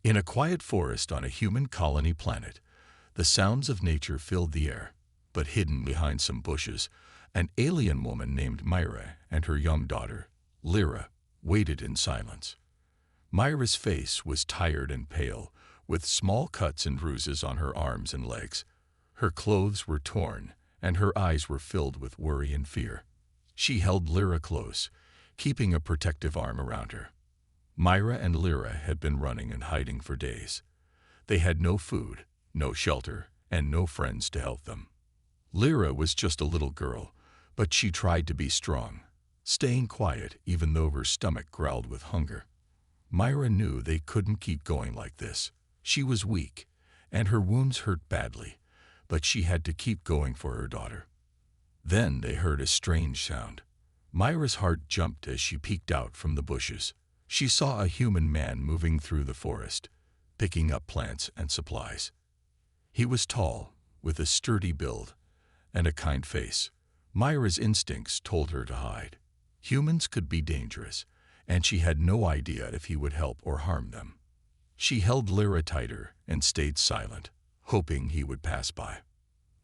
In a quiet forest on a human colony planet, the sounds of nature filled the air, but hidden behind some bushes, an alien woman named Myra and her young daughter, Lyra, waited in silence. Myra's face was tired and pale, with small cuts and bruises on her arms and legs. Her clothes were torn, and her eyes were filled with worry and fear. She held Lyra close, keeping a protective arm around her. Myra and Lyra had been running and hiding for days. They had no food, no shelter, and no friends to help them. Lyra was just a little girl, but she tried to be strong, staying quiet even though her stomach growled with hunger. Myra knew they couldn't keep going like this. She was weak, and her wounds hurt badly, but she had to keep going for her daughter. Then they heard a strange sound. Myra's heart jumped as she peeked out from the bushes. She saw a human man moving through the forest, picking up plants and supplies. He was tall, with a sturdy build, and a kind face. Myra's instincts told her to hide. Humans could be dangerous, and she had no idea if he would help or harm them. She held Lyra tighter and stayed silent, hoping he would pass by.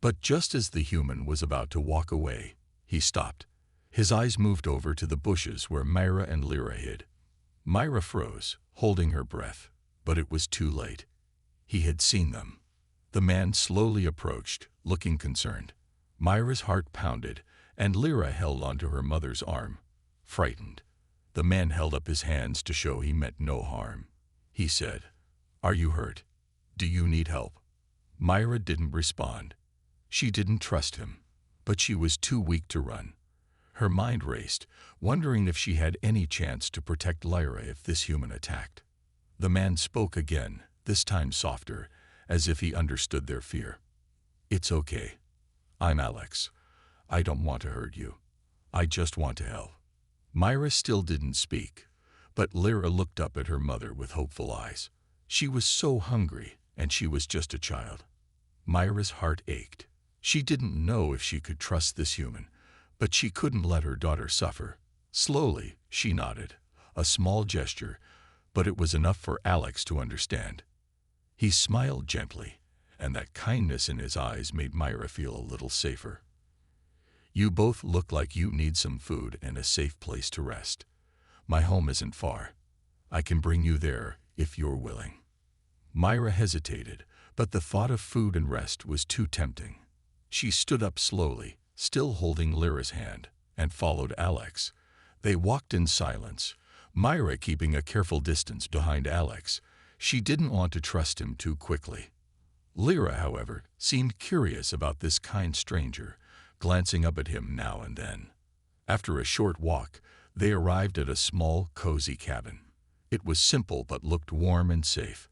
But just as the human was about to walk away, he stopped. His eyes moved over to the bushes where Myra and Lyra hid. Myra froze, holding her breath, but it was too late. He had seen them. The man slowly approached, looking concerned. Myra's heart pounded, and Lyra held onto her mother's arm, frightened. The man held up his hands to show he meant no harm. He said, "Are you hurt? Do you need help?" Myra didn't respond. She didn't trust him, but she was too weak to run. Her mind raced, wondering if she had any chance to protect Lyra if this human attacked. The man spoke again, this time softer, as if he understood their fear. "It's okay. I'm Alex. I don't want to hurt you. I just want to help." Myra still didn't speak, but Lyra looked up at her mother with hopeful eyes. She was so hungry, and she was just a child. Myra's heart ached. She didn't know if she could trust this human, but she couldn't let her daughter suffer. Slowly, she nodded, a small gesture, but it was enough for Alex to understand. He smiled gently, and that kindness in his eyes made Myra feel a little safer. "You both look like you need some food and a safe place to rest. My home isn't far. I can bring you there if you're willing." Myra hesitated, but the thought of food and rest was too tempting. She stood up slowly, still holding Lyra's hand, and followed Alex. They walked in silence, Myra keeping a careful distance behind Alex. She didn't want to trust him too quickly. Lyra, however, seemed curious about this kind stranger, glancing up at him now and then. After a short walk, they arrived at a small, cozy cabin. It was simple but looked warm and safe.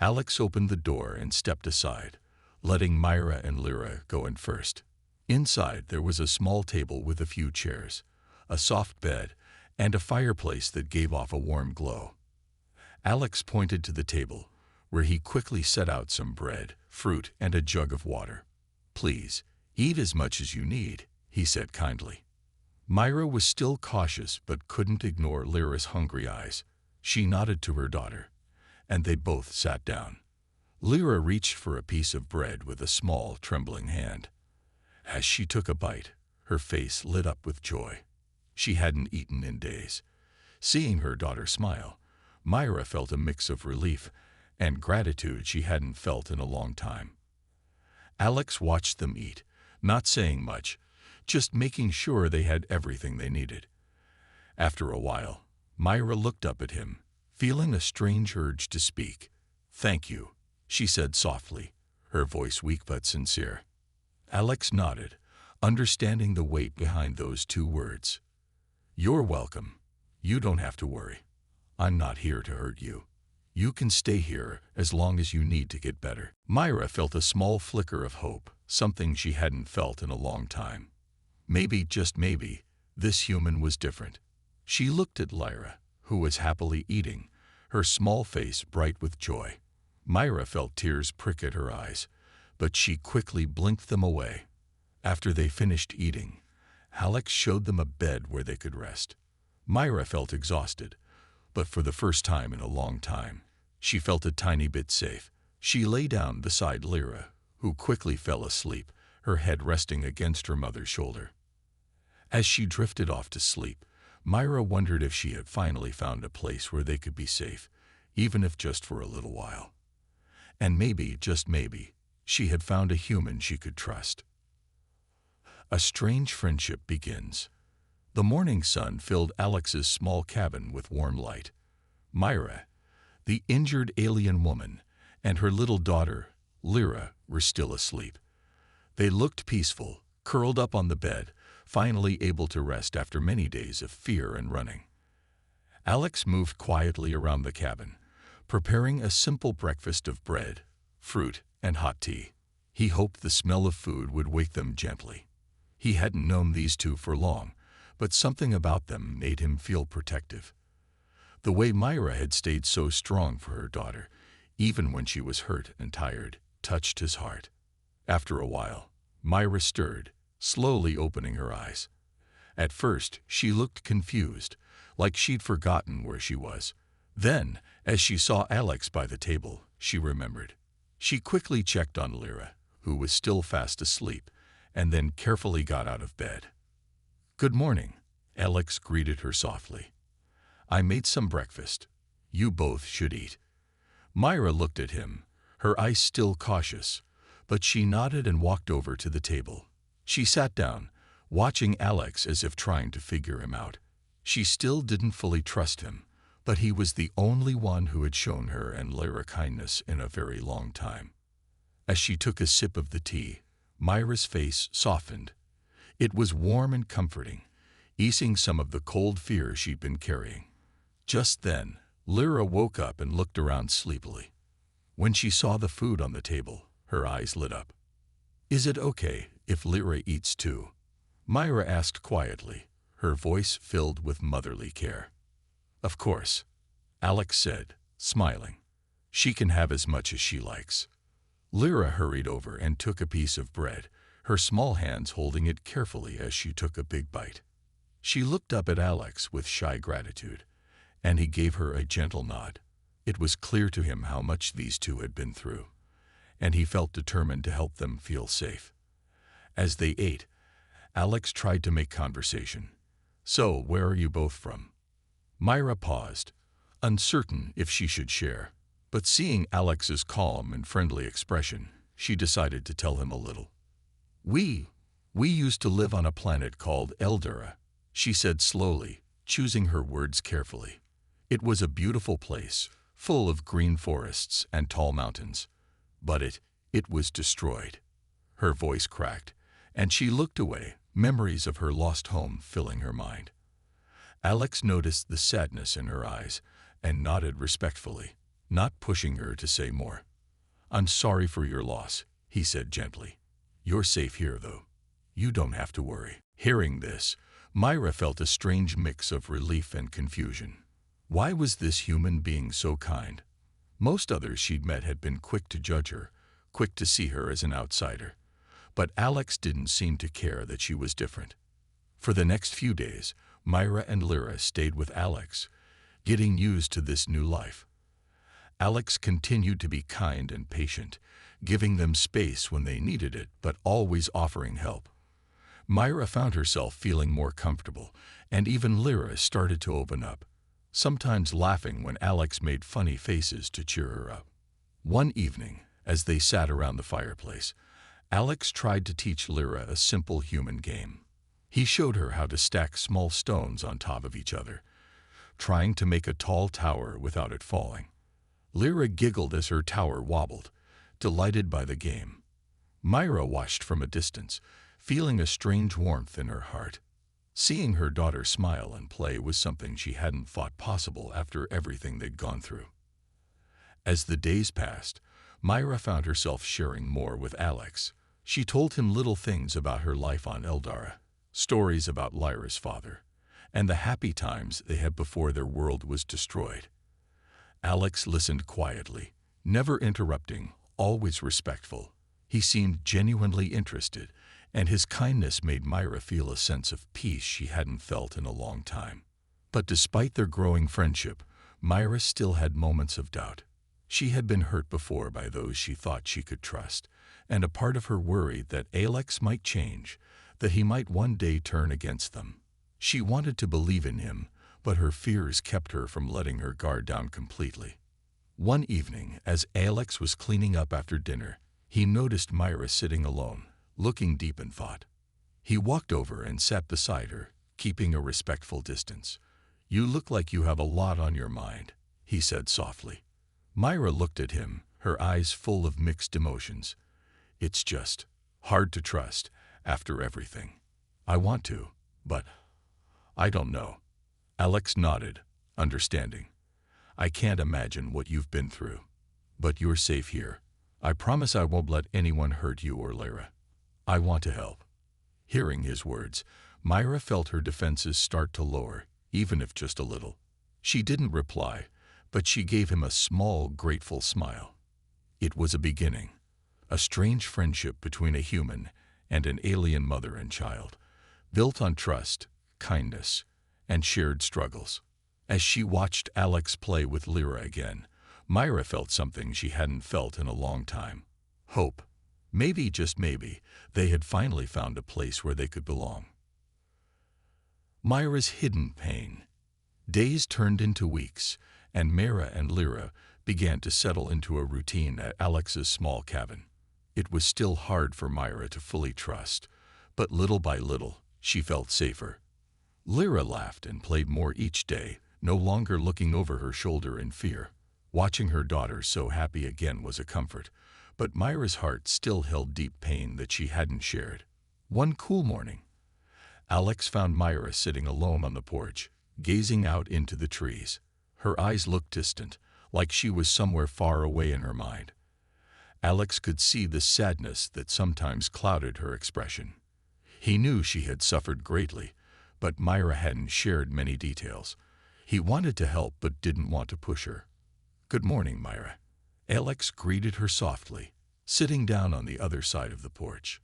Alex opened the door and stepped aside, letting Myra and Lyra go in first. Inside, there was a small table with a few chairs, a soft bed, and a fireplace that gave off a warm glow. Alex pointed to the table, where he quickly set out some bread, fruit, and a jug of water. "Please, eat as much as you need," he said kindly. Myra was still cautious but couldn't ignore Lyra's hungry eyes. She nodded to her daughter, and they both sat down. Lyra reached for a piece of bread with a small, trembling hand. As she took a bite, her face lit up with joy. She hadn't eaten in days. Seeing her daughter smile, Myra felt a mix of relief and gratitude she hadn't felt in a long time. Alex watched them eat, not saying much, just making sure they had everything they needed. After a while, Myra looked up at him, feeling a strange urge to speak. "Thank you," she said softly, her voice weak but sincere. Alex nodded, understanding the weight behind those two words. "You're welcome. You don't have to worry. I'm not here to hurt you. You can stay here as long as you need to get better." Myra felt a small flicker of hope, something she hadn't felt in a long time. Maybe, just maybe, this human was different. She looked at Lyra, who was happily eating, her small face bright with joy. Myra felt tears prick at her eyes, but she quickly blinked them away. After they finished eating, Alex showed them a bed where they could rest. Myra felt exhausted, but for the first time in a long time, She felt a tiny bit safe. She lay down beside Lyra, who quickly fell asleep, her head resting against her mother's shoulder. As she drifted off to sleep, Myra wondered if she had finally found a place where they could be safe, even if just for a little while. And maybe, just maybe, she had found a human she could trust. A strange friendship begins. The morning sun filled Alex's small cabin with warm light. Myra, the injured alien woman, and her little daughter, Lyra, were still asleep. They looked peaceful, curled up on the bed, finally able to rest after many days of fear and running. Alex moved quietly around the cabin, preparing a simple breakfast of bread, fruit, and hot tea. He hoped the smell of food would wake them gently. He hadn't known these two for long, but something about them made him feel protective. The way Myra had stayed so strong for her daughter, even when she was hurt and tired, touched his heart. After a while, Myra stirred, slowly opening her eyes. At first, she looked confused, like she'd forgotten where she was. Then, as she saw Alex by the table, she remembered. She quickly checked on Lyra, who was still fast asleep, and then carefully got out of bed. "Good morning," Alex greeted her softly. "I made some breakfast. You both should eat." Myra looked at him, her eyes still cautious, but she nodded and walked over to the table. She sat down, watching Alex as if trying to figure him out. She still didn't fully trust him, but he was the only one who had shown her and Lyra kindness in a very long time. As she took a sip of the tea, Myra's face softened. It was warm and comforting, easing some of the cold fear she'd been carrying. Just then, Lyra woke up and looked around sleepily. When she saw the food on the table, her eyes lit up. "Is it okay if Lyra eats too?" Myra asked quietly, her voice filled with motherly care. "Of course," Alex said, smiling. "She can have as much as she likes." Lyra hurried over and took a piece of bread, her small hands holding it carefully as she took a big bite. She looked up at Alex with shy gratitude, and he gave her a gentle nod. It was clear to him how much these two had been through, and he felt determined to help them feel safe. As they ate, Alex tried to make conversation. "So, where are you both from?" Myra paused, uncertain if she should share, but seeing Alex's calm and friendly expression, she decided to tell him a little. We used to live on a planet called Eldura," she said slowly, choosing her words carefully. "It was a beautiful place, full of green forests and tall mountains. But it was destroyed." Her voice cracked, and she looked away, memories of her lost home filling her mind. Alex noticed the sadness in her eyes and nodded respectfully, not pushing her to say more. "I'm sorry for your loss," he said gently. "You're safe here, though. You don't have to worry." Hearing this, Myra felt a strange mix of relief and confusion. Why was this human being so kind? Most others she'd met had been quick to judge her, quick to see her as an outsider. But Alex didn't seem to care that she was different. For the next few days, Myra and Lyra stayed with Alex, getting used to this new life. Alex continued to be kind and patient, giving them space when they needed it, but always offering help. Myra found herself feeling more comfortable, and even Lyra started to open up, sometimes laughing when Alex made funny faces to cheer her up. One evening, as they sat around the fireplace, Alex tried to teach Lyra a simple human game. He showed her how to stack small stones on top of each other, trying to make a tall tower without it falling. Lyra giggled as her tower wobbled, delighted by the game. Myra watched from a distance, feeling a strange warmth in her heart. Seeing her daughter smile and play was something she hadn't thought possible after everything they'd gone through. As the days passed, Myra found herself sharing more with Alex. She told him little things about her life on Eldara, stories about Lyra's father, and the happy times they had before their world was destroyed. Alex listened quietly, never interrupting, always respectful. He seemed genuinely interested, and his kindness made Myra feel a sense of peace she hadn't felt in a long time. But despite their growing friendship, Myra still had moments of doubt. She had been hurt before by those she thought she could trust, and a part of her worried that Alex might change, that he might one day turn against them. She wanted to believe in him, but her fears kept her from letting her guard down completely. One evening, as Alex was cleaning up after dinner, he noticed Myra sitting alone, looking deep in thought. He walked over and sat beside her, keeping a respectful distance. "You look like you have a lot on your mind," he said softly. Myra looked at him, her eyes full of mixed emotions. "It's just hard to trust after everything. I want to, but I don't know." Alex nodded, understanding. "I can't imagine what you've been through. But you're safe here. I promise I won't let anyone hurt you or Lyra. I want to help." Hearing his words, Myra felt her defenses start to lower, even if just a little. She didn't reply, but she gave him a small, grateful smile. It was a beginning, a strange friendship between a human and an alien mother and child, built on trust, kindness, and shared struggles. As she watched Alex play with Lyra again, Myra felt something she hadn't felt in a long time. Hope. Maybe, just maybe, they had finally found a place where they could belong. Myra's hidden pain. Days turned into weeks, and Myra and Lyra began to settle into a routine at Alex's small cabin. It was still hard for Myra to fully trust, but little by little, she felt safer. Lyra laughed and played more each day, no longer looking over her shoulder in fear. Watching her daughter so happy again was a comfort, but Myra's heart still held deep pain that she hadn't shared. One cool morning, Alex found Myra sitting alone on the porch, gazing out into the trees. Her eyes looked distant, like she was somewhere far away in her mind. Alex could see the sadness that sometimes clouded her expression. He knew she had suffered greatly, but Myra hadn't shared many details. He wanted to help but didn't want to push her. "Good morning, Myra." Alex greeted her softly, sitting down on the other side of the porch.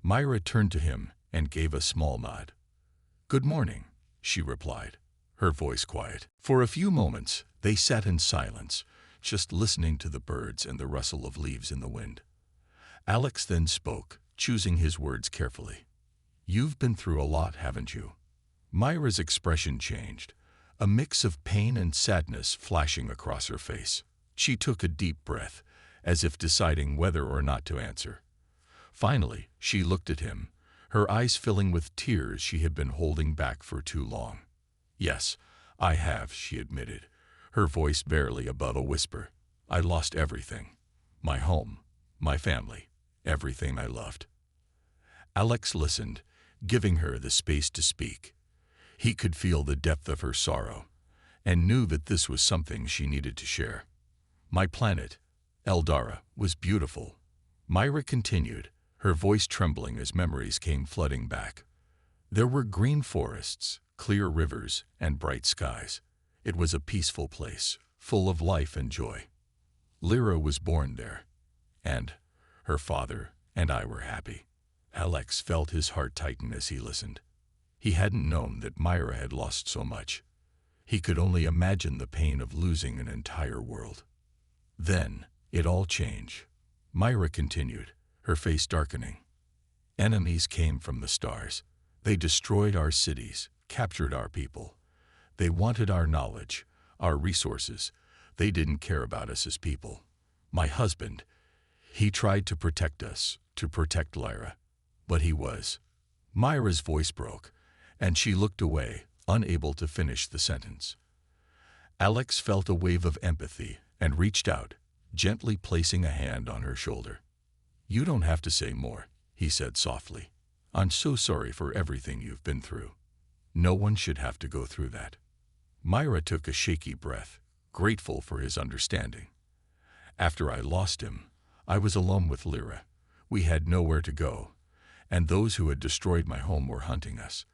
Myra turned to him and gave a small nod. "Good morning," she replied, her voice quiet. For a few moments, they sat in silence, just listening to the birds and the rustle of leaves in the wind. Alex then spoke, choosing his words carefully. "You've been through a lot, haven't you?" Myra's expression changed, a mix of pain and sadness flashing across her face. She took a deep breath, as if deciding whether or not to answer. Finally, she looked at him, her eyes filling with tears she had been holding back for too long. "Yes, I have," she admitted, her voice barely above a whisper. "I lost everything. My home, my family, everything I loved." Alex listened, giving her the space to speak. He could feel the depth of her sorrow, and knew that this was something she needed to share. "My planet, Eldara, was beautiful," Myra continued, her voice trembling as memories came flooding back. "There were green forests, clear rivers, and bright skies. It was a peaceful place, full of life and joy. Lyra was born there, and her father and I were happy." Alex felt his heart tighten as he listened. He hadn't known that Myra had lost so much. He could only imagine the pain of losing an entire world. Then, it all changed. Myra continued, her face darkening. "Enemies came from the stars. They destroyed our cities, captured our people. They wanted our knowledge, our resources. They didn't care about us as people. My husband, he tried to protect us, to protect Lyra. But he was..." Myra's voice broke, and she looked away, unable to finish the sentence. Alex felt a wave of empathy and reached out, gently placing a hand on her shoulder. "You don't have to say more," he said softly. "I'm so sorry for everything you've been through. No one should have to go through that." Myra took a shaky breath, grateful for his understanding. "After I lost him, I was alone with Lyra. We had nowhere to go, and those who had destroyed my home were hunting us.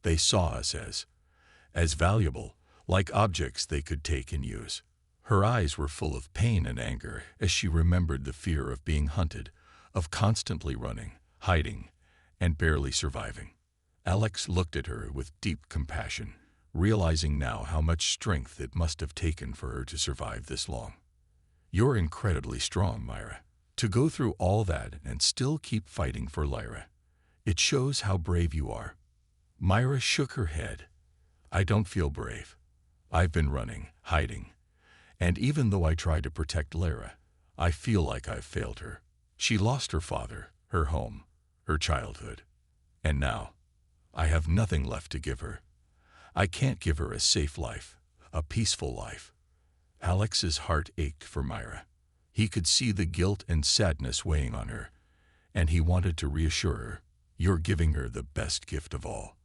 They saw us as valuable, like objects they could take and use." Her eyes were full of pain and anger as she remembered the fear of being hunted, of constantly running, hiding, and barely surviving. Alex looked at her with deep compassion, realizing now how much strength it must have taken for her to survive this long. You're incredibly strong, Myra. To go through all that and still keep fighting for Lyra. It shows how brave you are. Myra shook her head. I don't feel brave. I've been running, hiding. And even though I tried to protect Lyra, I feel like I've failed her. She lost her father, her home, her childhood. And now, I have nothing left to give her. I can't give her a safe life, a peaceful life. Alex's heart ached for Myra. He could see the guilt and sadness weighing on her, and he wanted to reassure her. You're giving her the best gift of all.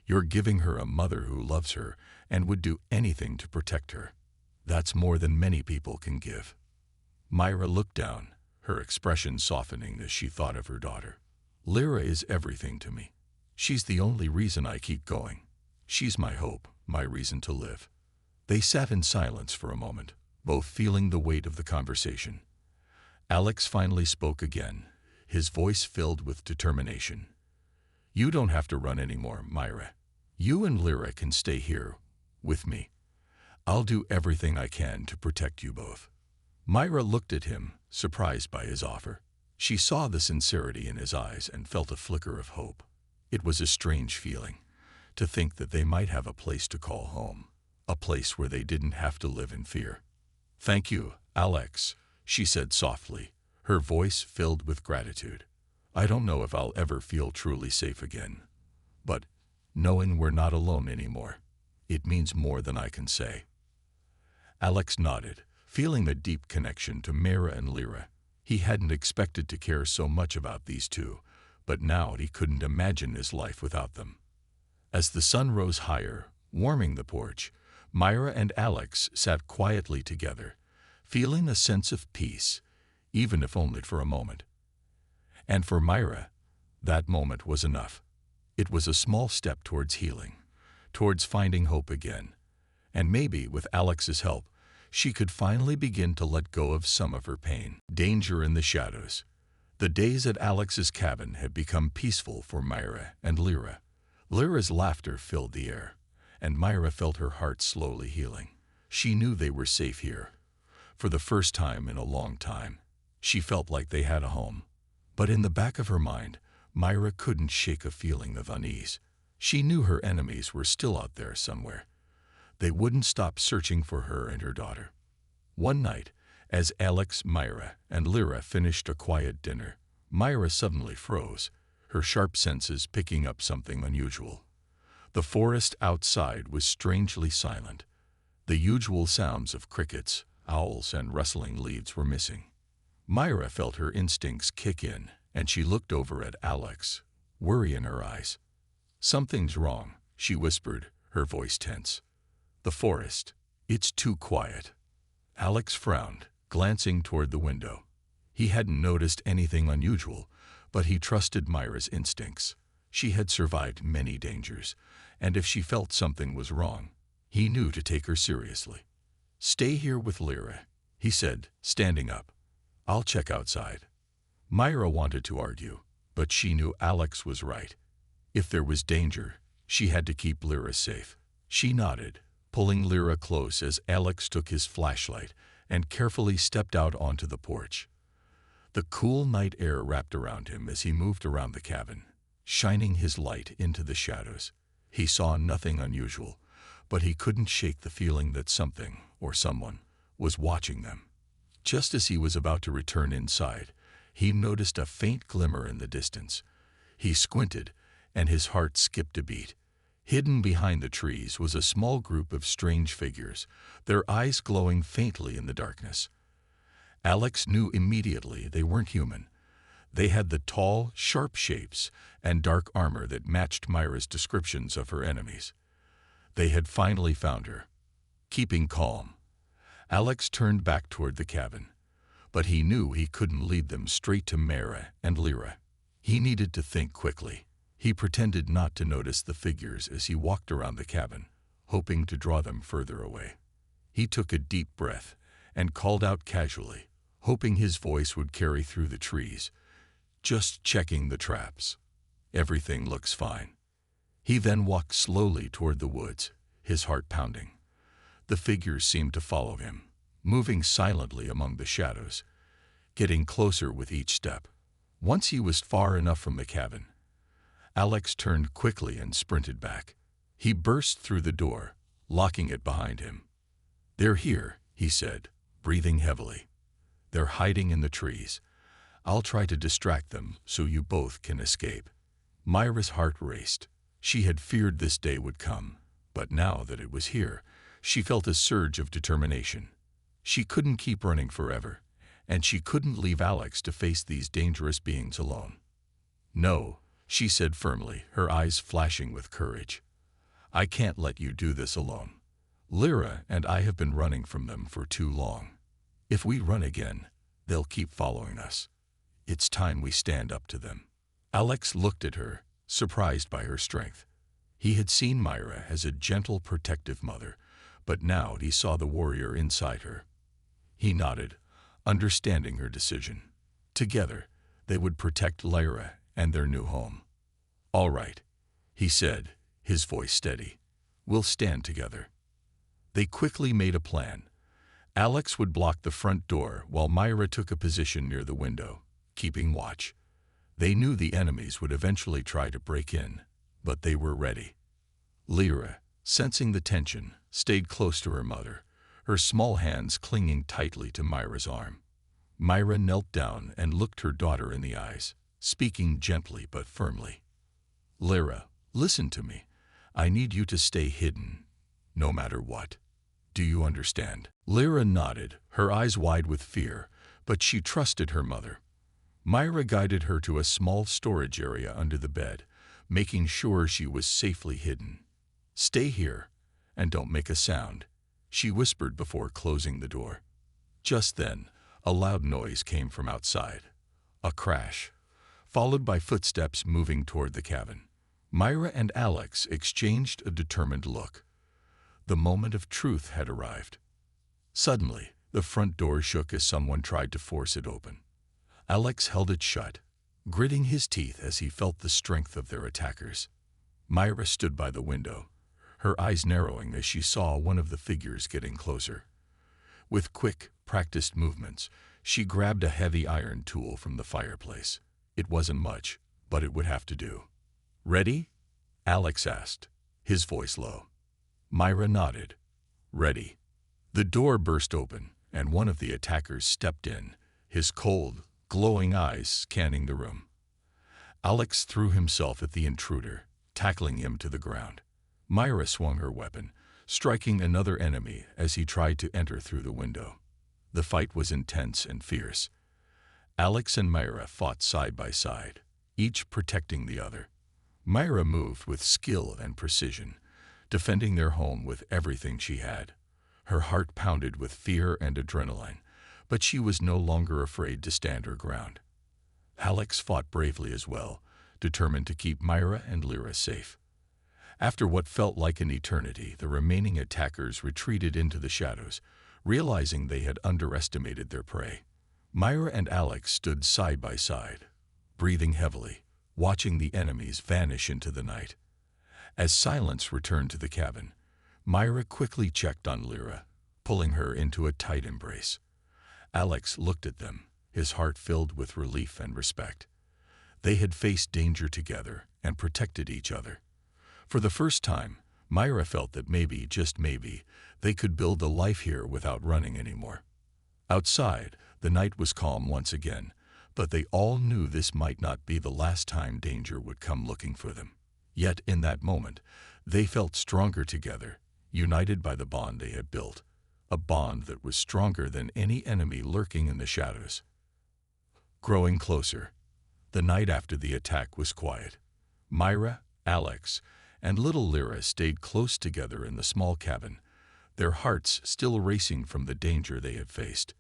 You're giving her a mother who loves her and would do anything to protect her. That's more than many people can give. Myra looked down, her expression softening as she thought of her daughter. Lyra is everything to me. She's the only reason I keep going. She's my hope, my reason to live. They sat in silence for a moment, both feeling the weight of the conversation. Alex finally spoke again, his voice filled with determination. You don't have to run anymore, Myra. You and Lyra can stay here, with me. I'll do everything I can to protect you both. Myra looked at him, surprised by his offer. She saw the sincerity in his eyes and felt a flicker of hope. It was a strange feeling, to think that they might have a place to call home, a place where they didn't have to live in fear. Thank you, Alex, she said softly, her voice filled with gratitude. I don't know if I'll ever feel truly safe again, but knowing we're not alone anymore, it means more than I can say. Alex nodded, feeling a deep connection to Myra and Lyra. He hadn't expected to care so much about these two, but now he couldn't imagine his life without them. As the sun rose higher, warming the porch, Myra and Alex sat quietly together, feeling a sense of peace, even if only for a moment. And for Myra, that moment was enough. It was a small step towards healing, towards finding hope again. And maybe, with Alex's help, she could finally begin to let go of some of her pain. Danger in the shadows. The days at Alex's cabin had become peaceful for Myra and Lyra. Lyra's laughter filled the air, and Myra felt her heart slowly healing. She knew they were safe here. For the first time in a long time, she felt like they had a home. But in the back of her mind, Myra couldn't shake a feeling of unease. She knew her enemies were still out there somewhere. They wouldn't stop searching for her and her daughter. One night, as Alex, Myra, and Lyra finished a quiet dinner, Myra suddenly froze, her sharp senses picking up something unusual. The forest outside was strangely silent. The usual sounds of crickets, owls, and rustling leaves were missing. Myra felt her instincts kick in, and she looked over at Alex, worry in her eyes. Something's wrong, she whispered, her voice tense. The forest. It's too quiet. Alex frowned, glancing toward the window. He hadn't noticed anything unusual, but he trusted Myra's instincts. She had survived many dangers, and if she felt something was wrong, he knew to take her seriously. Stay here with Lyra, he said, standing up. I'll check outside. Myra wanted to argue, but she knew Alex was right. If there was danger, she had to keep Lyra safe. She nodded, pulling Lyra close as Alex took his flashlight and carefully stepped out onto the porch. The cool night air wrapped around him as he moved around the cabin, shining his light into the shadows. He saw nothing unusual, but he couldn't shake the feeling that something, or someone, was watching them. Just as he was about to return inside, he noticed a faint glimmer in the distance. He squinted, and his heart skipped a beat. Hidden behind the trees was a small group of strange figures, their eyes glowing faintly in the darkness. Alex knew immediately they weren't human. They had the tall, sharp shapes and dark armor that matched Myra's descriptions of her enemies. They had finally found her. Keeping calm, Alex turned back toward the cabin, but he knew he couldn't lead them straight to Myra and Lyra. He needed to think quickly. He pretended not to notice the figures as he walked around the cabin, hoping to draw them further away. He took a deep breath and called out casually, hoping his voice would carry through the trees. Just checking the traps. Everything looks fine. He then walked slowly toward the woods, his heart pounding. The figures seemed to follow him, moving silently among the shadows, getting closer with each step. Once he was far enough from the cabin, Alex turned quickly and sprinted back. He burst through the door, locking it behind him. "They're here," he said, breathing heavily. "They're hiding in the trees. I'll try to distract them so you both can escape." Myra's heart raced. She had feared this day would come, but now that it was here, she felt a surge of determination. She couldn't keep running forever, and she couldn't leave Alex to face these dangerous beings alone. "No," she said firmly, her eyes flashing with courage. "I can't let you do this alone. Lyra and I have been running from them for too long. If we run again, they'll keep following us. It's time we stand up to them." Alex looked at her, surprised by her strength. He had seen Myra as a gentle, protective mother, but now he saw the warrior inside her. He nodded, understanding her decision. Together, they would protect Lyra and their new home. "All right," he said, his voice steady. "We'll stand together." They quickly made a plan. Alex would block the front door while Myra took a position near the window, keeping watch. They knew the enemies would eventually try to break in, but they were ready. Lyra, sensing the tension, stayed close to her mother, her small hands clinging tightly to Myra's arm. Myra knelt down and looked her daughter in the eyes, speaking gently but firmly. "Lyra, listen to me. I need you to stay hidden, no matter what. Do you understand?" Lyra nodded, her eyes wide with fear, but she trusted her mother. Myra guided her to a small storage area under the bed, making sure she was safely hidden. "Stay here, and don't make a sound," she whispered before closing the door. Just then, a loud noise came from outside. A crash, followed by footsteps moving toward the cabin. Myra and Alex exchanged a determined look. The moment of truth had arrived. Suddenly, the front door shook as someone tried to force it open. Alex held it shut, gritting his teeth as he felt the strength of their attackers. Myra stood by the window, her eyes narrowing as she saw one of the figures getting closer. With quick, practiced movements, she grabbed a heavy iron tool from the fireplace. It wasn't much, but it would have to do. "Ready?" Alex asked, his voice low. Myra nodded. "Ready." The door burst open, and one of the attackers stepped in, his cold, glowing eyes scanning the room. Alex threw himself at the intruder, tackling him to the ground. Myra swung her weapon, striking another enemy as he tried to enter through the window. The fight was intense and fierce. Alex and Myra fought side by side, each protecting the other. Myra moved with skill and precision, defending their home with everything she had. Her heart pounded with fear and adrenaline, but she was no longer afraid to stand her ground. Alex fought bravely as well, determined to keep Myra and Lyra safe. After what felt like an eternity, the remaining attackers retreated into the shadows, realizing they had underestimated their prey. Myra and Alex stood side by side, breathing heavily, watching the enemies vanish into the night. As silence returned to the cabin, Myra quickly checked on Lyra, pulling her into a tight embrace. Alex looked at them, his heart filled with relief and respect. They had faced danger together and protected each other. For the first time, Myra felt that maybe, just maybe, they could build a life here without running anymore. Outside, the night was calm once again, but they all knew this might not be the last time danger would come looking for them. Yet in that moment, they felt stronger together, united by the bond they had built, a bond that was stronger than any enemy lurking in the shadows. Growing closer, the night after the attack was quiet. Myra, Alex, and little Lyra stayed close together in the small cabin, their hearts still racing from the danger they had faced.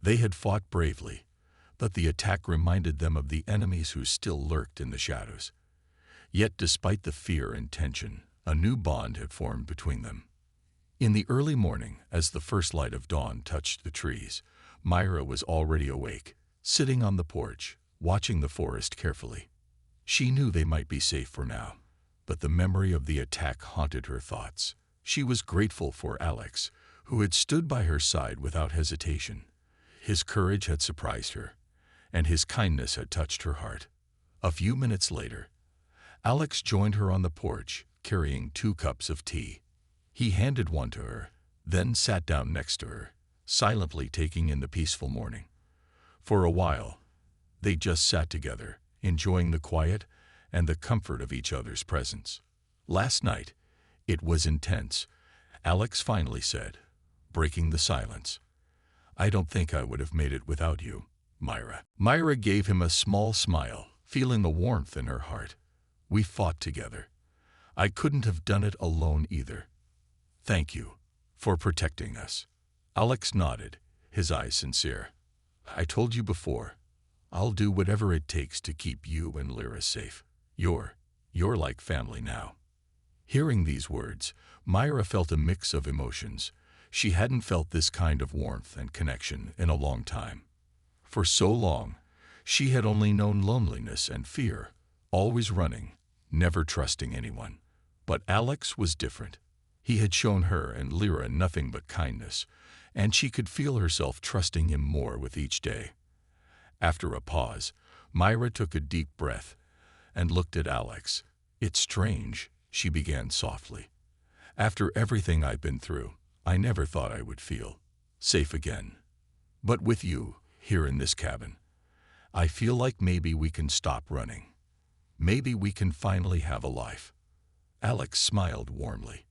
They had fought bravely, but the attack reminded them of the enemies who still lurked in the shadows. Yet despite the fear and tension, a new bond had formed between them. In the early morning, as the first light of dawn touched the trees, Myra was already awake, sitting on the porch, watching the forest carefully. She knew they might be safe for now, but the memory of the attack haunted her thoughts. She was grateful for Alex, who had stood by her side without hesitation. His courage had surprised her, and his kindness had touched her heart. A few minutes later, Alex joined her on the porch, carrying 2 cups of tea. He handed one to her, then sat down next to her, silently taking in the peaceful morning. For a while, they just sat together, enjoying the quiet and the comfort of each other's presence. Last night, it was intense, Alex finally said, breaking the silence. "I don't think I would have made it without you, Myra." Myra gave him a small smile, feeling the warmth in her heart. "We fought together. I couldn't have done it alone either. Thank you for protecting us." Alex nodded, his eyes sincere. "I told you before, I'll do whatever it takes to keep you and Lyra safe. You're like family now." Hearing these words, Myra felt a mix of emotions. She hadn't felt this kind of warmth and connection in a long time. For so long, she had only known loneliness and fear, always running, never trusting anyone. But Alex was different. He had shown her and Lyra nothing but kindness, and she could feel herself trusting him more with each day. After a pause, Myra took a deep breath and looked at Alex. "It's strange," she began softly. "After everything I've been through, I never thought I would feel safe again. But with you, here in this cabin, I feel like maybe we can stop running. Maybe we can finally have a life." Alex smiled warmly.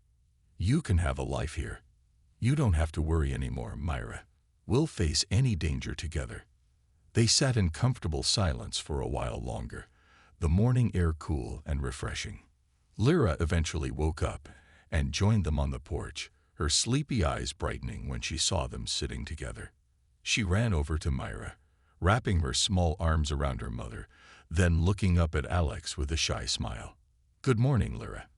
"You can have a life here. You don't have to worry anymore, Myra. We'll face any danger together." They sat in comfortable silence for a while longer, the morning air cool and refreshing. Lyra eventually woke up and joined them on the porch, her sleepy eyes brightening when she saw them sitting together. She ran over to Myra, wrapping her small arms around her mother, then looking up at Alex with a shy smile. "Good morning, Lyra."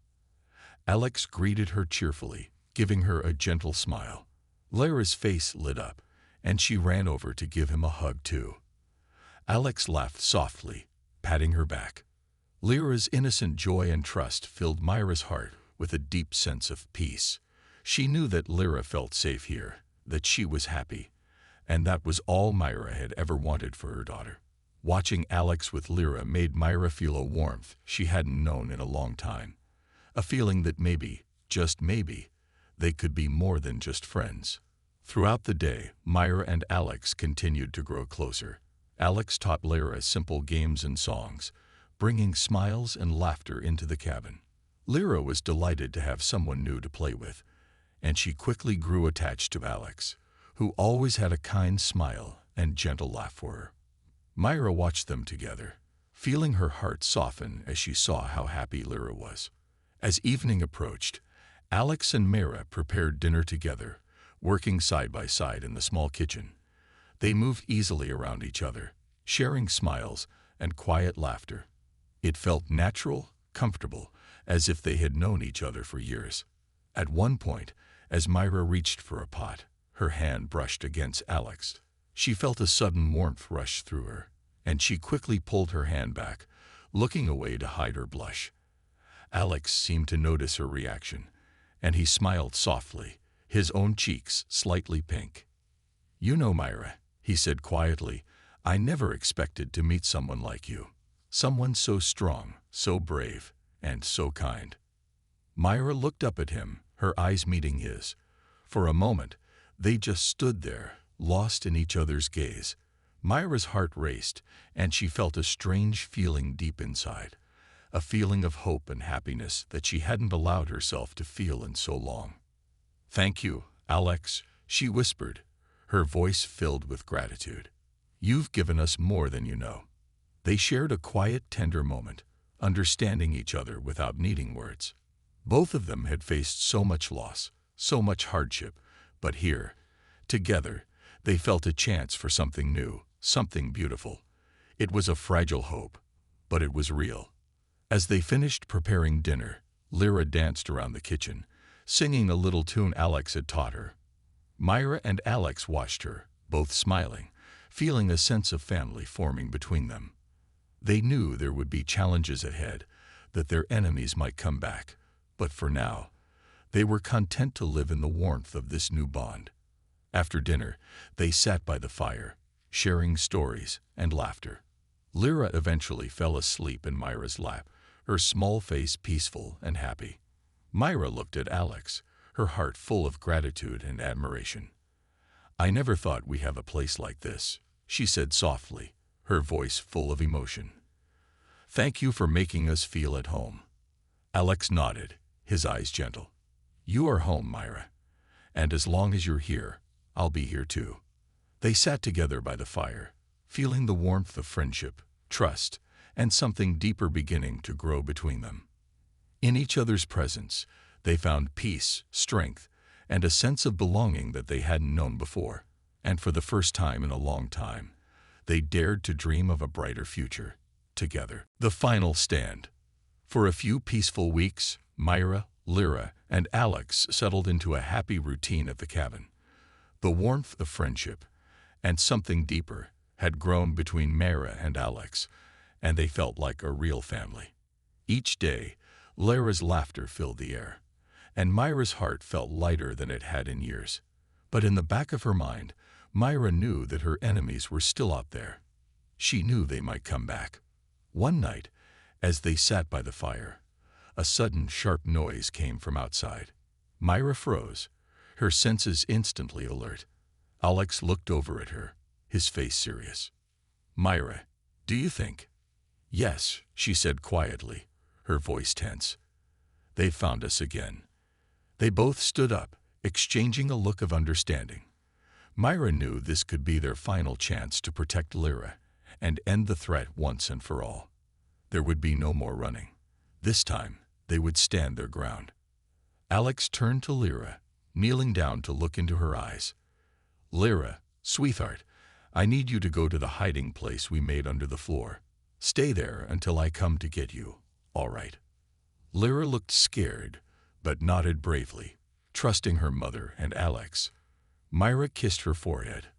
Alex greeted her cheerfully, giving her a gentle smile. Lyra's face lit up, and she ran over to give him a hug too. Alex laughed softly, patting her back. Lyra's innocent joy and trust filled Myra's heart with a deep sense of peace. She knew that Lyra felt safe here, that she was happy, and that was all Myra had ever wanted for her daughter. Watching Alex with Lyra made Myra feel a warmth she hadn't known in a long time, a feeling that maybe, just maybe, they could be more than just friends. Throughout the day, Myra and Alex continued to grow closer. Alex taught Lyra simple games and songs, bringing smiles and laughter into the cabin. Lyra was delighted to have someone new to play with, and she quickly grew attached to Alex, who always had a kind smile and gentle laugh for her. Myra watched them together, feeling her heart soften as she saw how happy Lyra was. As evening approached, Alex and Myra prepared dinner together, working side by side in the small kitchen. They moved easily around each other, sharing smiles and quiet laughter. It felt natural, comfortable, as if they had known each other for years. At one point, as Myra reached for a pot, her hand brushed against Alex. She felt a sudden warmth rush through her, and she quickly pulled her hand back, looking away to hide her blush. Alex seemed to notice her reaction, and he smiled softly, his own cheeks slightly pink. "You know, Myra," he said quietly, "I never expected to meet someone like you. Someone so strong, so brave, and so kind." Myra looked up at him, her eyes meeting his. For a moment, they just stood there, lost in each other's gaze. Myra's heart raced, and she felt a strange feeling deep inside, a feeling of hope and happiness that she hadn't allowed herself to feel in so long. "Thank you, Alex," she whispered, her voice filled with gratitude. "You've given us more than you know." They shared a quiet, tender moment, understanding each other without needing words. Both of them had faced so much loss, so much hardship, but here, together, they felt a chance for something new, something beautiful. It was a fragile hope, but it was real. As they finished preparing dinner, Lyra danced around the kitchen, singing a little tune Alex had taught her. Myra and Alex watched her, both smiling, feeling a sense of family forming between them. They knew there would be challenges ahead, that their enemies might come back, but for now, They were content to live in the warmth of this new bond. After dinner, they sat by the fire, sharing stories and laughter. Lyra eventually fell asleep in Myra's lap, her small face peaceful and happy. Myra looked at Alex, her heart full of gratitude and admiration. "I never thought we'd have a place like this," she said softly, her voice full of emotion. "Thank you for making us feel at home." Alex nodded, his eyes gentle. "You are home, Myra, and as long as you're here, I'll be here too." They sat together by the fire, feeling the warmth of friendship, trust, and something deeper beginning to grow between them. In each other's presence, they found peace, strength, and a sense of belonging that they hadn't known before. And for the first time in a long time, they dared to dream of a brighter future, together. The final stand. For a few peaceful weeks, Myra, Lyra, and Alex settled into a happy routine at the cabin. The warmth of friendship, and something deeper, had grown between Myra and Alex, and they felt like a real family. Each day, Lyra's laughter filled the air, and Myra's heart felt lighter than it had in years. But in the back of her mind, Myra knew that her enemies were still out there. She knew they might come back. One night, as they sat by the fire, a sudden sharp noise came from outside. Myra froze, her senses instantly alert. Alex looked over at her, his face serious. "Myra, do you think?" "Yes," she said quietly, her voice tense. "They found us again." They both stood up, exchanging a look of understanding. Myra knew this could be their final chance to protect Lyra and end the threat once and for all. There would be no more running. This time, they would stand their ground. Alex turned to Lyra, kneeling down to look into her eyes. "Lyra, sweetheart, I need you to go to the hiding place we made under the floor. Stay there until I come to get you, all right?" Lyra looked scared, but nodded bravely, trusting her mother and Alex. Myra kissed her forehead,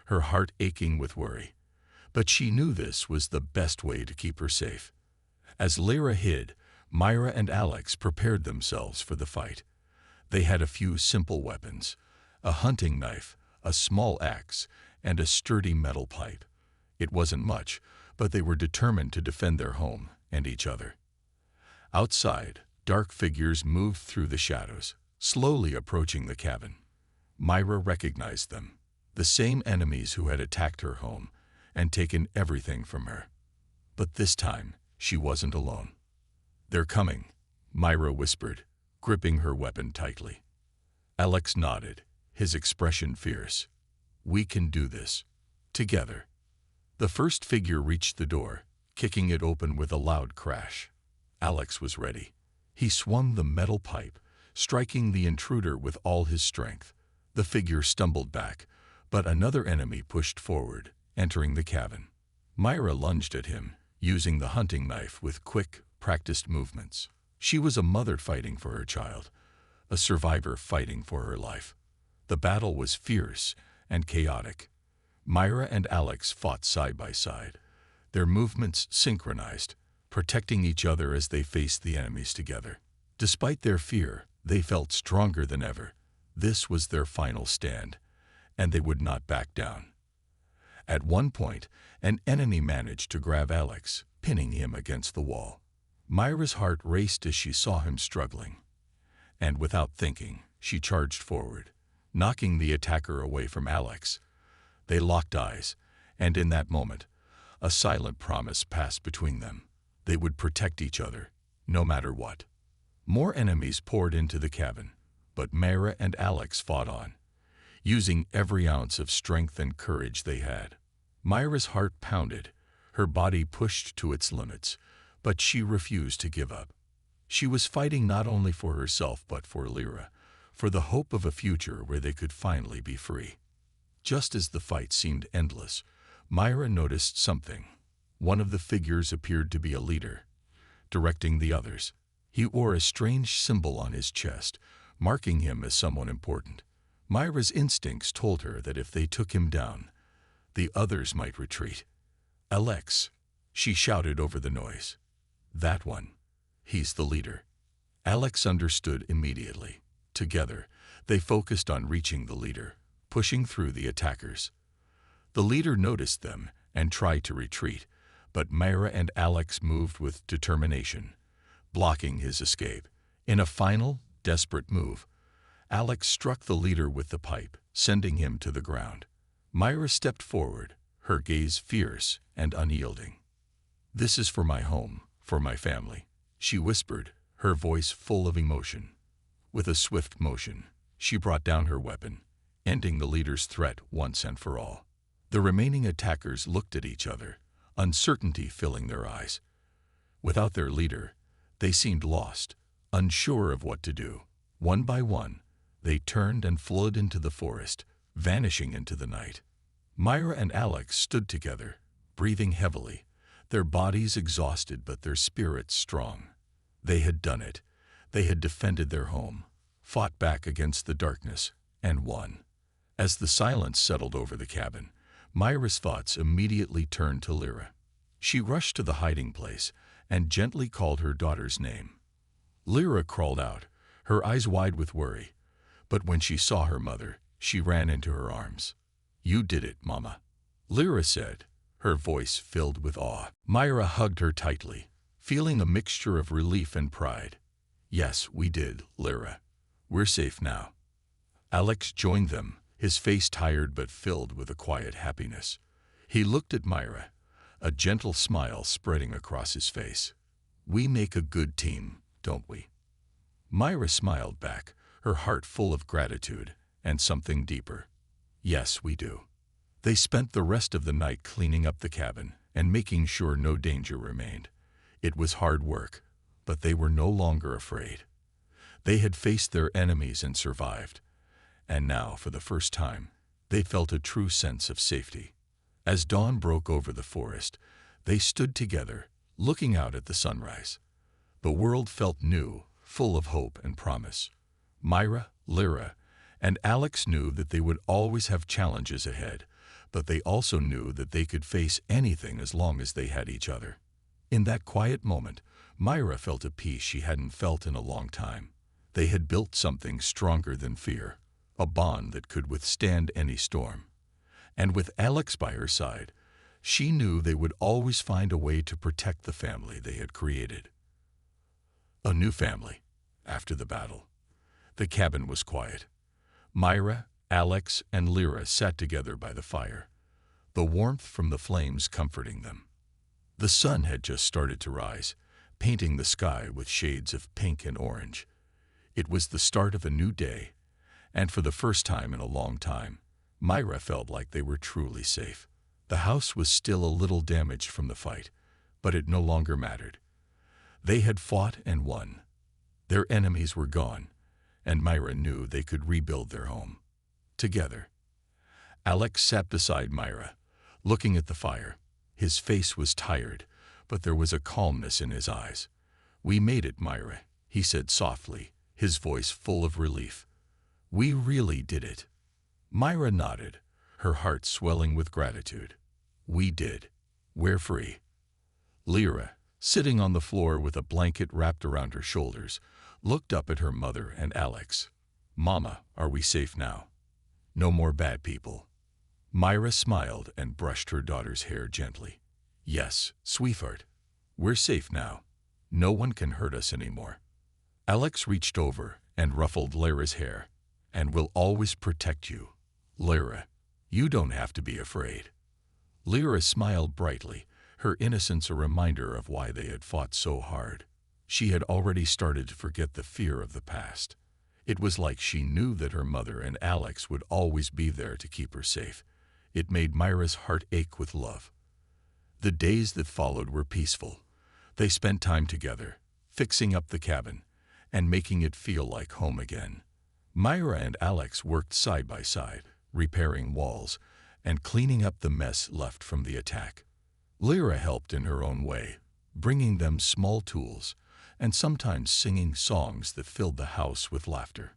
her heart aching with worry, but she knew this was the best way to keep her safe. As Lyra hid, Myra and Alex prepared themselves for the fight. They had a few simple weapons, a hunting knife, a small axe, and a sturdy metal pipe. It wasn't much, but they were determined to defend their home and each other. Outside, dark figures moved through the shadows, slowly approaching the cabin. Myra recognized them, the same enemies who had attacked her home and taken everything from her. But this time, she wasn't alone. "They're coming," Myra whispered, gripping her weapon tightly. Alex nodded, his expression fierce. "We can do this. Together." The first figure reached the door, kicking it open with a loud crash. Alex was ready. He swung the metal pipe, striking the intruder with all his strength. The figure stumbled back, but another enemy pushed forward, entering the cabin. Myra lunged at him, using the hunting knife with quick, practiced movements. She was a mother fighting for her child, a survivor fighting for her life. The battle was fierce and chaotic. Myra and Alex fought side by side, their movements synchronized, protecting each other as they faced the enemies together. Despite their fear, they felt stronger than ever. This was their final stand, and they would not back down. At one point, an enemy managed to grab Alex, pinning him against the wall. Myra's heart raced as she saw him struggling, and without thinking, she charged forward, knocking the attacker away from Alex. They locked eyes, and in that moment, a silent promise passed between them. They would protect each other, no matter what. More enemies poured into the cabin, but Myra and Alex fought on, using every ounce of strength and courage they had. Myra's heart pounded, her body pushed to its limits, but she refused to give up. She was fighting not only for herself but for Lyra, for the hope of a future where they could finally be free. Just as the fight seemed endless, Myra noticed something. One of the figures appeared to be a leader, directing the others. He wore a strange symbol on his chest, marking him as someone important. Myra's instincts told her that if they took him down, the others might retreat. "Alex," she shouted over the noise. "That one. He's the leader." Alex understood immediately. Together, they focused on reaching the leader, pushing through the attackers. The leader noticed them and tried to retreat, but Myra and Alex moved with determination, blocking his escape. In a final, desperate move, Alex struck the leader with the pipe, sending him to the ground. Myra stepped forward, her gaze fierce and unyielding. "This is for my home, for my family," she whispered, her voice full of emotion. With a swift motion, she brought down her weapon, ending the leader's threat once and for all. The remaining attackers looked at each other, uncertainty filling their eyes. Without their leader, they seemed lost, unsure of what to do. One by one, they turned and fled into the forest, vanishing into the night. Myra and Alex stood together, breathing heavily, their bodies exhausted but their spirits strong. They had done it. They had defended their home, fought back against the darkness, and won. As the silence settled over the cabin, Myra's thoughts immediately turned to Lyra. She rushed to the hiding place and gently called her daughter's name. Lyra crawled out, her eyes wide with worry, but when she saw her mother, she ran into her arms. "You did it, Mama," Lyra said, her voice filled with awe. Myra hugged her tightly, feeling a mixture of relief and pride. "Yes, we did, Lyra. We're safe now." Alex joined them, his face tired but filled with a quiet happiness. He looked at Myra, a gentle smile spreading across his face. "We make a good team, don't we?" Myra smiled back, her heart full of gratitude and something deeper. "Yes, we do." They spent the rest of the night cleaning up the cabin and making sure no danger remained. It was hard work, but they were no longer afraid. They had faced their enemies and survived, and now, for the first time, they felt a true sense of safety. As dawn broke over the forest, they stood together, looking out at the sunrise. The world felt new, full of hope and promise. Myra, Lyra, and Alex knew that they would always have challenges ahead, but they also knew that they could face anything as long as they had each other. In that quiet moment, Myra felt a peace she hadn't felt in a long time. They had built something stronger than fear, a bond that could withstand any storm. And with Alex by her side, she knew they would always find a way to protect the family they had created. A new family, after the battle. The cabin was quiet. Myra, Alex, and Lyra sat together by the fire, the warmth from the flames comforting them. The sun had just started to rise, painting the sky with shades of pink and orange. It was the start of a new day, and for the first time in a long time, Myra felt like they were truly safe. The house was still a little damaged from the fight, but it no longer mattered. They had fought and won. Their enemies were gone, and Myra knew they could rebuild their home. Together. Alex sat beside Myra, looking at the fire. His face was tired, but there was a calmness in his eyes. "We made it, Myra," he said softly, his voice full of relief. "We really did it." Myra nodded, her heart swelling with gratitude. "We did. We're free." Lyra, sitting on the floor with a blanket wrapped around her shoulders, looked up at her mother and Alex. "Mama, are we safe now? No more bad people?" Myra smiled and brushed her daughter's hair gently. "Yes, sweetheart. We're safe now. No one can hurt us anymore." Alex reached over and ruffled Lyra's hair. "And we'll always protect you. Lyra, you don't have to be afraid." Lyra smiled brightly, her innocence a reminder of why they had fought so hard. She had already started to forget the fear of the past. It was like she knew that her mother and Alex would always be there to keep her safe. It made Myra's heart ache with love. The days that followed were peaceful. They spent time together, fixing up the cabin and making it feel like home again. Myra and Alex worked side by side, repairing walls and cleaning up the mess left from the attack. Lyra helped in her own way, bringing them small tools and sometimes singing songs that filled the house with laughter.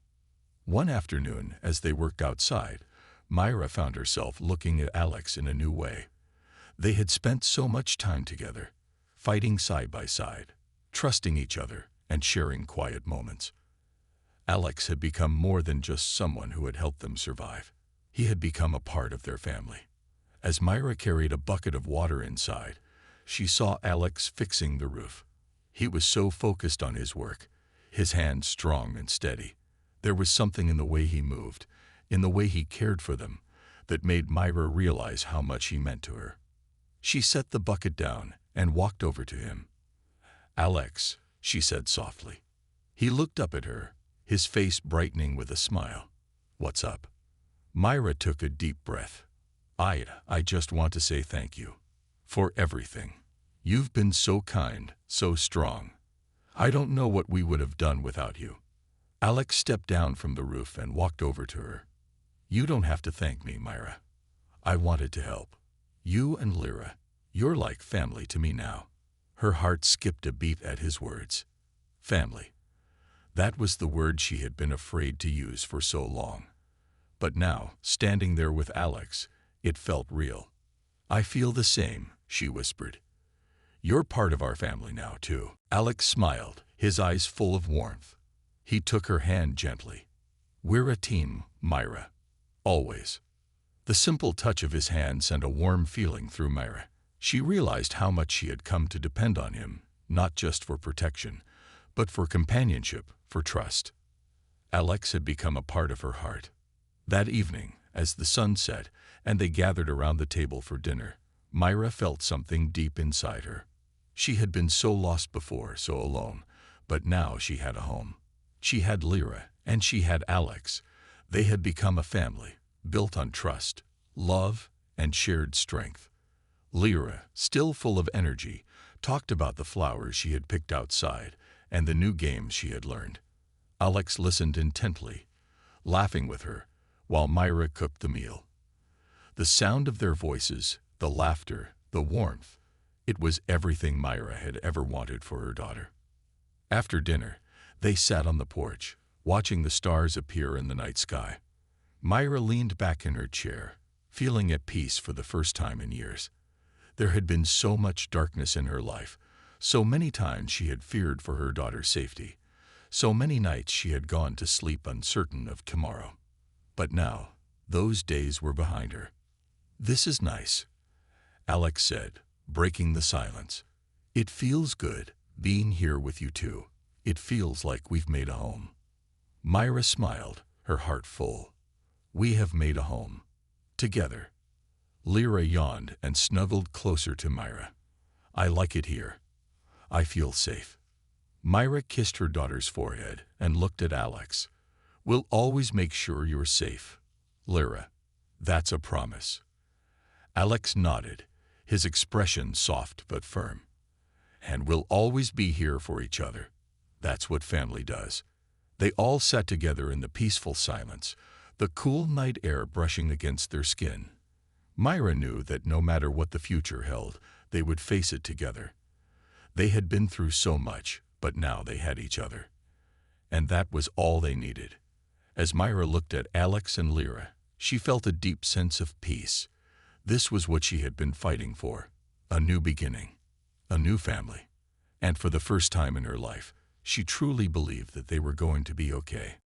One afternoon, as they worked outside, Myra found herself looking at Alex in a new way. They had spent so much time together, fighting side by side, trusting each other, and sharing quiet moments. Alex had become more than just someone who had helped them survive. He had become a part of their family. As Myra carried a bucket of water inside, she saw Alex fixing the roof. He was so focused on his work, his hands strong and steady. There was something in the way he moved, in the way he cared for them, that made Myra realize how much he meant to her. She set the bucket down and walked over to him. "Alex," she said softly. He looked up at her, his face brightening with a smile. "What's up?" Myra took a deep breath. I just want to say thank you. For everything. You've been so kind, so strong. I don't know what we would have done without you." Alex stepped down from the roof and walked over to her. "You don't have to thank me, Myra. I wanted to help. You and Lyra, you're like family to me now." Her heart skipped a beat at his words. Family. That was the word she had been afraid to use for so long. But now, standing there with Alex, it felt real. "I feel the same," she whispered. "You're part of our family now, too." Alex smiled, his eyes full of warmth. He took her hand gently. "We're a team, Myra. Always." The simple touch of his hand sent a warm feeling through Myra. She realized how much she had come to depend on him, not just for protection, but for companionship, for trust. Alex had become a part of her heart. That evening, as the sun set and they gathered around the table for dinner, Myra felt something deep inside her. She had been so lost before, so alone, but now she had a home. She had Lyra, and she had Alex. They had become a family, built on trust, love, and shared strength. Lyra, still full of energy, talked about the flowers she had picked outside and the new games she had learned. Alex listened intently, laughing with her, while Myra cooked the meal. The sound of their voices, the laughter, the warmth, it was everything Myra had ever wanted for her daughter. After dinner, they sat on the porch, watching the stars appear in the night sky. Myra leaned back in her chair, feeling at peace for the first time in years. There had been so much darkness in her life, so many times she had feared for her daughter's safety, so many nights she had gone to sleep uncertain of tomorrow. But now, those days were behind her. "This is nice," Alex said, breaking the silence. "It feels good, being here with you two. It feels like we've made a home." Myra smiled, her heart full. "We have made a home. Together." Lyra yawned and snuggled closer to Myra. "I like it here. I feel safe." Myra kissed her daughter's forehead and looked at Alex. "We'll always make sure you're safe, Lyra. That's a promise." Alex nodded, his expression soft but firm. "And we'll always be here for each other. That's what family does." They all sat together in the peaceful silence, the cool night air brushing against their skin. Myra knew that no matter what the future held, they would face it together. They had been through so much, but now they had each other. And that was all they needed. As Myra looked at Alex and Lyra, she felt a deep sense of peace. This was what she had been fighting for, a new beginning, a new family. And for the first time in her life, she truly believed that they were going to be okay.